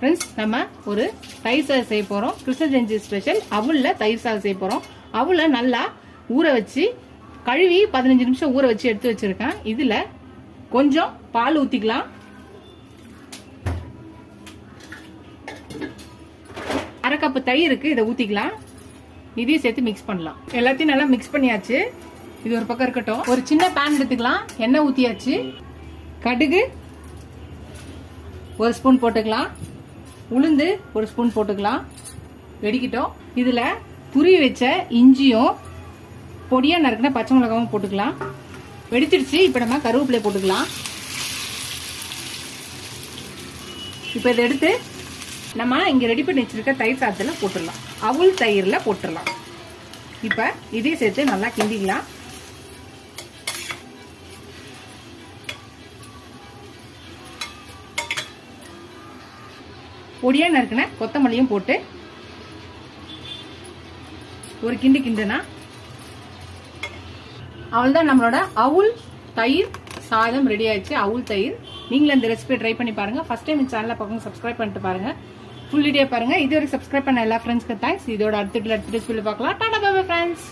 Friends, நம்ம ஒரு தயிர் சாதம் செய்ய போறோம். கிருஷ்ண ஜெயந்தி ஸ்பெஷல் அவுல்ல தயிர் சாதம் செய்ய போறோம். அவுல நல்லா ஊற வச்சு கழுவி 15 நிமிஷம் ஊற வச்சு எடுத்து வச்சிருக்கேன். இதுல கொஞ்சம் பால் ஊத்திக்கலாம். அரை கப்பு தயிர் இருக்கு, இதை ஊத்திக்கலாம். இதையும் சேர்த்து மிக்ஸ் பண்ணலாம். எல்லாத்தையும் நல்லா மிக்ஸ் பண்ணியாச்சு. இது ஒரு பக்கம் இருக்கட்டும். ஒரு சின்ன பேன் எடுத்துக்கலாம். எண்ணெய் ஊத்தியாச்சு. கடுகு 1 ஸ்பூன் போட்டுக்கலாம். உளுந்து 1 ஸ்பூன் போட்டுக்கலாம். வெடிக்கிட்டோம். இதுல துருவி வச்ச இஞ்சியும் பொடியா நறுக்கின பச்சை மிளகாவும் போட்டுக்கலாம். வெடிச்சிருச்சு. இப்ப நம்ம கருவேப்பிலை போட்டுக்கலாம். இப்ப இதை எடுத்து நம்ம இங்க ரெடி பண்ணி வச்சிருக்க தயிர் சாதத்துல போட்டுடலாம். அவுல் தயிர்ல போட்டுடலாம். இப்ப இதையும் சேர்த்து நல்லா கிண்டிக்கலாம். பொடியா நறுக்கின கொத்தமல்லியும் போட்டு ஒரு கிண்டு கிண்டுனா அவ்வளவுதான், நம்மளோட அவுல் தயிர் சாதம் ரெடி ஆயிடுச்சு. அவுல் தயிர். நீங்களும் இந்த ரெசிபி ட்ரை பண்ணி பாருங்க. ஃபர்ஸ்ட் டைம் இந்த சேனலை பார்க்கணும், சப்ஸ்கிரைப் பண்ணிட்டு பாருங்க. ஃபுல் வீடியோ பாருங்க. இதுவரை சப்ஸ்கிரைப் பண்ண எல்லா ஃப்ரெண்ட்ஸ்க்கு தேங்க்ஸ். இதோட அடுத்த பார்க்கலாம். Tata bye bye friends.